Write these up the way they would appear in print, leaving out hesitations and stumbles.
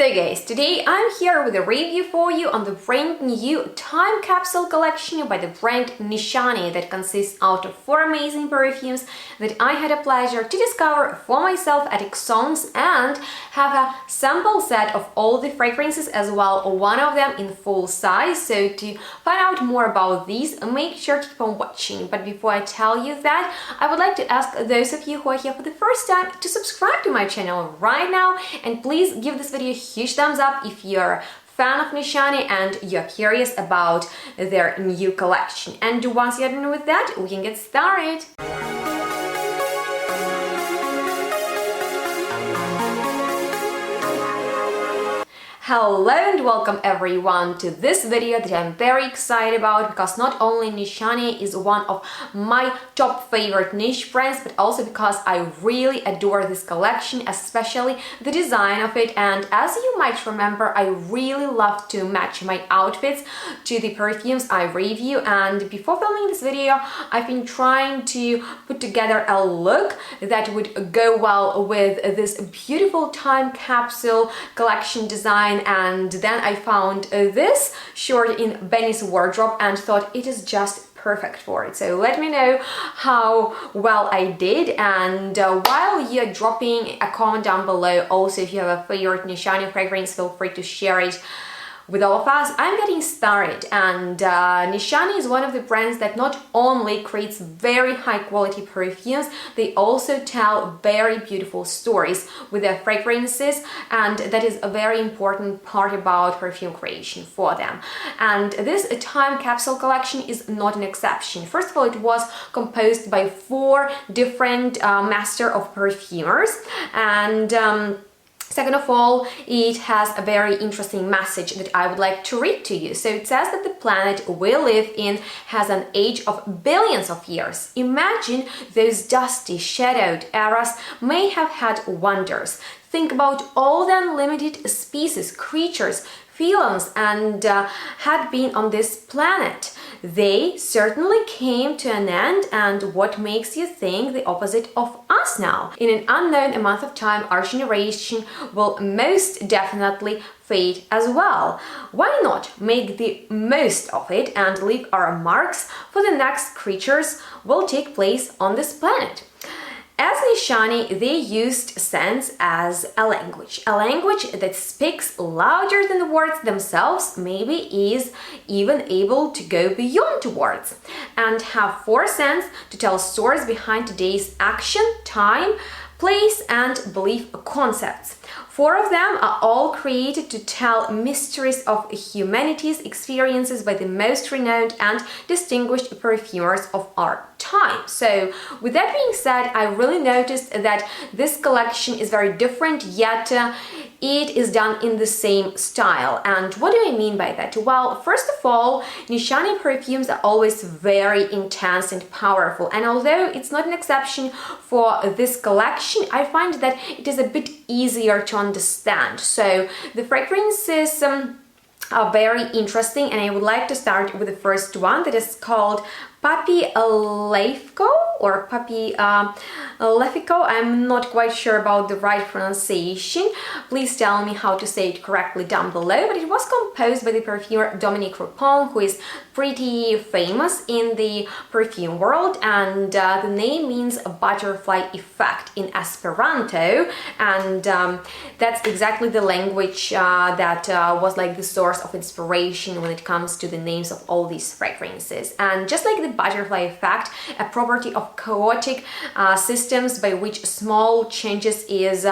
So guys, today I'm here with a review for you on the brand new Time Capsule Collection by the brand Nishane that consists out of 4 amazing perfumes that I had a pleasure to discover for myself at Esxence and have a sample set of all the fragrances as well, one of them in full size. So to find out more about these, make sure to keep on watching. But before I tell you that, I would like to ask those of you who are here for the first time to subscribe to my channel right now, and please give this video a huge thumbs up if you're a fan of Nishane and you're curious about their new collection. And once you're done with that, we can get started. Hello and welcome everyone to this video that I'm very excited about, because not only Nishane is one of my top favorite niche brands, but also because I really adore this collection, especially the design of it. And as you might remember, I really love to match my outfits to the perfumes I review, and before filming this video I've been trying to put together a look that would go well with this beautiful Time Capsule Collection design. And then I found this short in Benny's wardrobe and thought it is just perfect for it. So let me know how well I did, and while you're dropping a comment down below, also if you have a favorite Nishane fragrance, feel free to share it with all of us. I'm getting started, and Nishane is one of the brands that not only creates very high quality perfumes, they also tell very beautiful stories with their fragrances, and that is a very important part about perfume creation for them. And this Time Capsule Collection is not an exception. First of all, it was composed by 4 different master of perfumers, and second of all, it has a very interesting message that I would like to read to you. So it says that the planet we live in has an age of billions of years. Imagine those dusty, shadowed eras may have had wonders. Think about all the unlimited species, creatures, felons, and had been on this planet. They certainly came to an end, and what makes you think the opposite of us now? In an unknown amount of time, our generation will most definitely fade as well. Why not make the most of it and leave our marks for the next creatures will take place on this planet? As Nishane, they used scents as a language that speaks louder than the words themselves, maybe is even able to go beyond words, and have 4 scents to tell stories behind today's action, time, place, and belief concepts. 4 of them are all created to tell mysteries of humanity's experiences by the most renowned and distinguished perfumers of our time. So with that being said, I really noticed that this collection is very different, yet it is done in the same style. And what do I mean by that? Well, first of all, Nishane perfumes are always very intense and powerful, and although it's not an exception for this collection, I find that it is a bit easier to understand. So the fragrances are very interesting, and I would like to start with the first one that is called Papilefiko or Papilefiko. I'm not quite sure about the right pronunciation. Please tell me how to say it correctly down below. But it was composed by the perfumer Dominique Rupon, who is pretty famous in the perfume world, and the name means a butterfly effect in Esperanto, and that's exactly the language that was like the source of inspiration when it comes to the names of all these fragrances. And just like the butterfly effect, a property of chaotic systems by which small changes is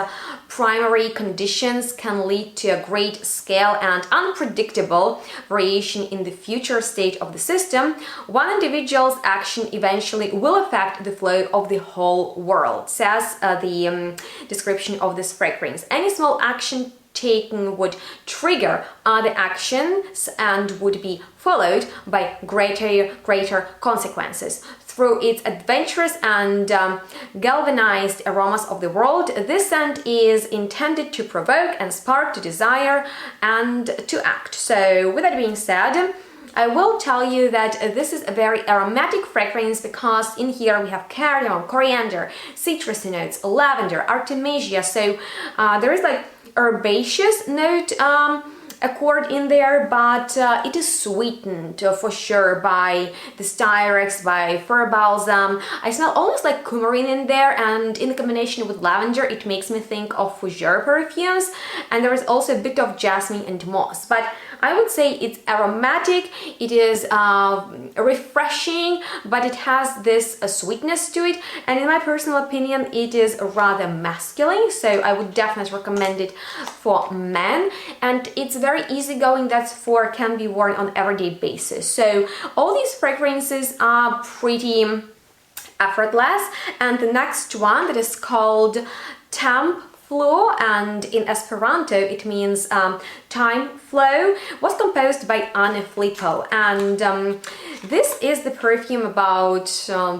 primary conditions can lead to a great scale and unpredictable variation in the future state of the system. One individual's action eventually will affect the flow of the whole world, says the description of this fragrance. Any small action taken would trigger other actions and would be followed by greater consequences. Through its adventurous and galvanized aromas of the world, this scent is intended to provoke and spark to desire and to act. So with that being said, I will tell you that this is a very aromatic fragrance, because in here we have cardamom, coriander, citrusy notes, lavender, artemisia, so there is like herbaceous note accord in there, but it is sweetened for sure by the styrex, by fir balsam. I smell almost like coumarin in there, and in combination with lavender it makes me think of fougere perfumes, and there is also a bit of jasmine and moss. But I would say it's aromatic, it is refreshing, but it has this sweetness to it, and in my personal opinion it is rather masculine, so I would definitely recommend it for men, and it's very easygoing, that's for can be worn on everyday basis. So all these fragrances are pretty effortless, and the next one that is called Tempfluo, and in Esperanto it means time flow, was composed by Papilefiko, and this is the perfume about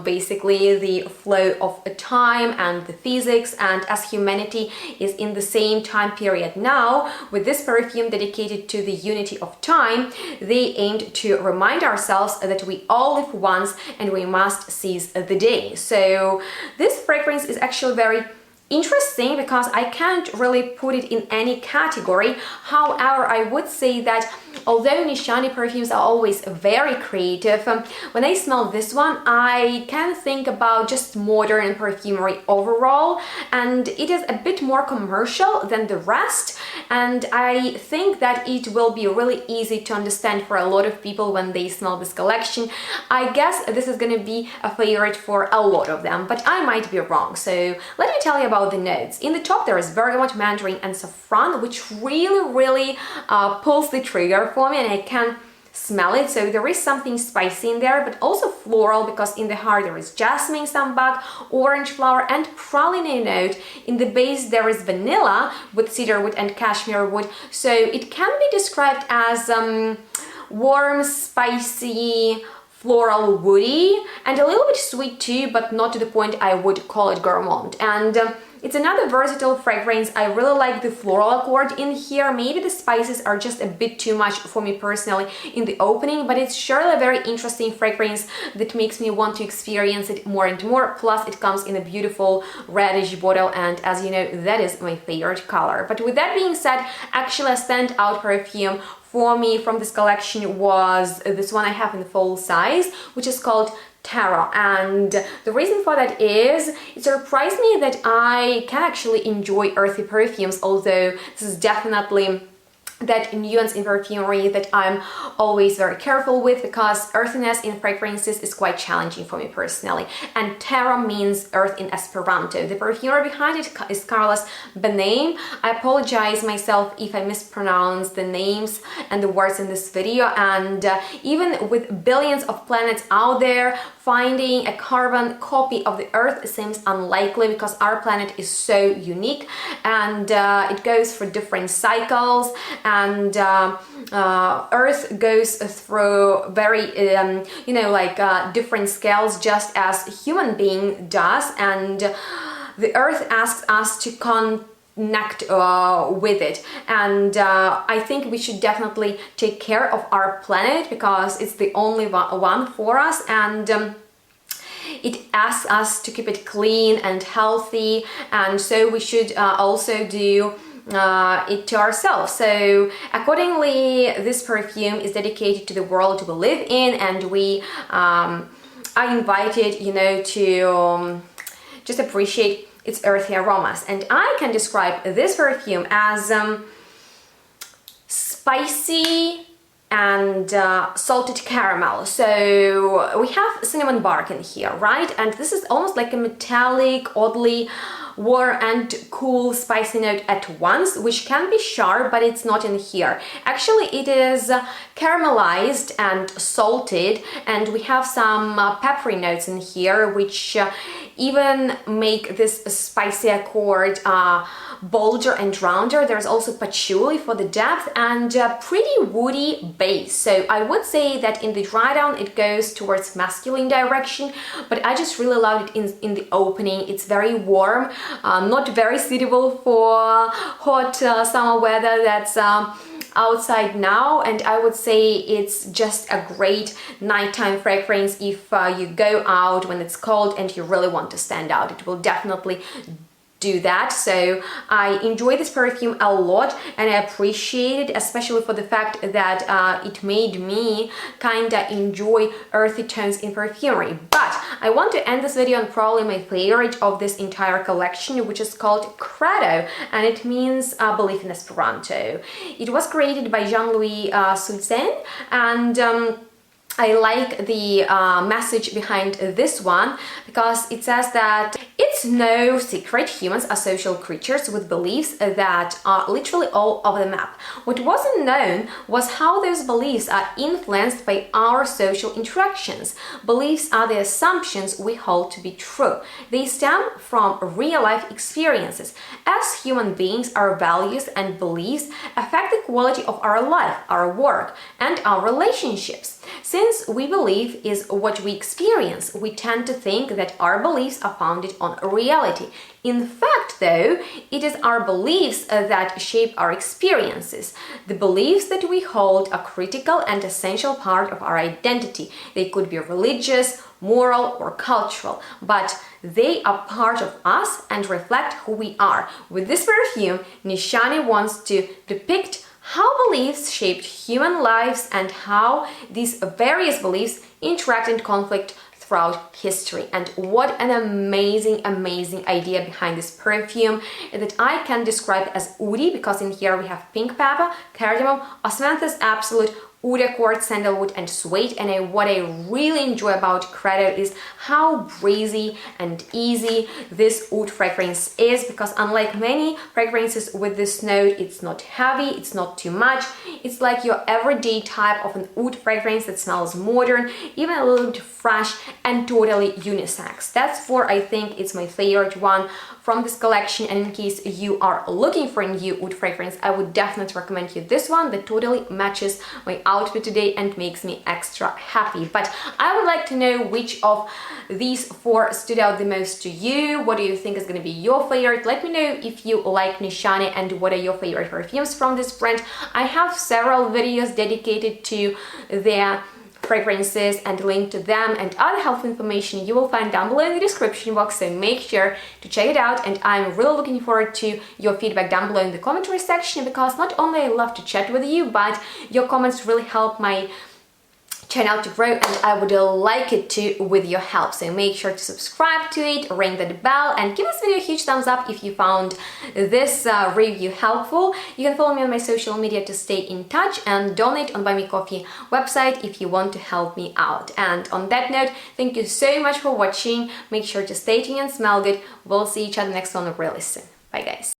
basically the flow of time and the physics, and as humanity is in the same time period now, with this perfume dedicated to the unity of time, they aimed to remind ourselves that we all live once and we must seize the day. So this fragrance is actually very interesting because I can't really put it in any category. However, I would say that although Nishane perfumes are always very creative, when I smell this one I can think about just modern perfumery overall, and it is a bit more commercial than the rest, and I think that it will be really easy to understand for a lot of people when they smell this collection. I guess this is gonna be a favorite for a lot of them, but I might be wrong. So let me tell you about the notes. In the top there is bergamot, mandarin and saffron, which really pulls the trigger for me, and I can smell it. So there is something spicy in there, but also floral, because in the heart there is jasmine, sambac, orange flower and praline note. In the base there is vanilla with cedarwood and cashmere wood, so it can be described as warm, spicy, floral, woody, and a little bit sweet too, but not to the point I would call it gourmand. And it's another versatile fragrance. I really like the floral accord in here. Maybe the spices are just a bit too much for me personally in the opening, but it's surely a very interesting fragrance that makes me want to experience it more and more. Plus it comes in a beautiful reddish bottle, and as you know, that is my favorite color. But with that being said, actually a standout perfume for me from this collection was this one I have in the full size, which is called Terra, and the reason for that is it surprised me that I can actually enjoy earthy perfumes, although this is definitely that nuance in perfumery that I'm always very careful with, because earthiness in fragrances is quite challenging for me personally. And Terra means earth in Esperanto. The perfumer behind it is Carlos Benaim. I apologize myself if I mispronounce the names and the words in this video, and even with billions of planets out there, finding a carbon copy of the Earth seems unlikely, because our planet is so unique, and it goes through different cycles, and Earth goes through very different scales, just as human being does, and the Earth asks us to connect with it, and I think we should definitely take care of our planet, because it's the only one for us, and it asks us to keep it clean and healthy, and so we should also do it to ourselves. So accordingly, this perfume is dedicated to the world we live in, and we are invited, to just appreciate its earthy aromas. And I can describe this perfume as spicy and salted caramel. So we have cinnamon bark in here, right? And this is almost like a metallic, oddly warm and cool spicy note at once, which can be sharp, but it's not in here. Actually, it is caramelized and salted, and we have some peppery notes in here, which even make this spicy accord bolder and rounder. There's also patchouli for the depth, and pretty woody base. So I would say that in the dry down it goes towards masculine direction, but I just really loved it in the opening. It's very warm, not very suitable for hot summer weather that's outside now, and I would say it's just a great nighttime fragrance if you go out when it's cold and you really want to stand out. It will definitely do that. So I enjoy this perfume a lot and I appreciate it, especially for the fact that it made me kinda enjoy earthy tones in perfumery. But I want to end this video on probably my favorite of this entire collection, which is called Kredo, and it means belief in Esperanto. It was created by Jean-Louis Sulzen, and I like the message behind this one because it says that it's no secret humans are social creatures with beliefs that are literally all over the map. What wasn't known was how those beliefs are influenced by our social interactions. Beliefs are the assumptions we hold to be true. They stem from real-life experiences. As human beings, our values and beliefs affect the quality of our life, our work, and our relationships. Since we believe is what we experience, we tend to think that our beliefs are founded on reality. In fact, though, it is our beliefs that shape our experiences. The beliefs that we hold are critical and essential part of our identity. They could be religious, moral, or cultural, but they are part of us and reflect who we are. With this perfume, Nishane wants to depict how beliefs shaped human lives and how these various beliefs interact and conflict throughout history. And what an amazing idea behind this perfume that I can describe as woody, because in here we have pink pepper, cardamom, osmanthus absolute, oud accord, sandalwood, and suede. And what I really enjoy about Kredo is how breezy and easy this oud fragrance is, because unlike many fragrances with this note, it's not heavy, it's not too much. It's like your everyday type of an oud fragrance that smells modern, even a little bit fresh, and totally unisex. That's for, I think, it's my favorite one from this collection. And in case you are looking for a new oud fragrance, I would definitely recommend you this one that totally matches my outfit today and makes me extra happy. But I would like to know which of these four stood out the most to you. What do you think is going to be your favorite? Let me know if you like Nishane and what are your favorite perfumes from this brand. I have several videos dedicated to their fragrances and link to them and other helpful information you will find down below in the description box, so make sure to check it out. And I'm really looking forward to your feedback down below in the commentary section, because not only I love to chat with you, but your comments really help my channel to grow, and I would like it too with your help. So make sure to subscribe to it, ring that bell, and give this video a huge thumbs up if you found this review helpful. You can follow me on my social media to stay in touch and donate on Buy Me Coffee website if you want to help me out. And on that note, thank you so much for watching. Make sure to stay tuned and smell good. We'll see each other next one really soon. Bye guys.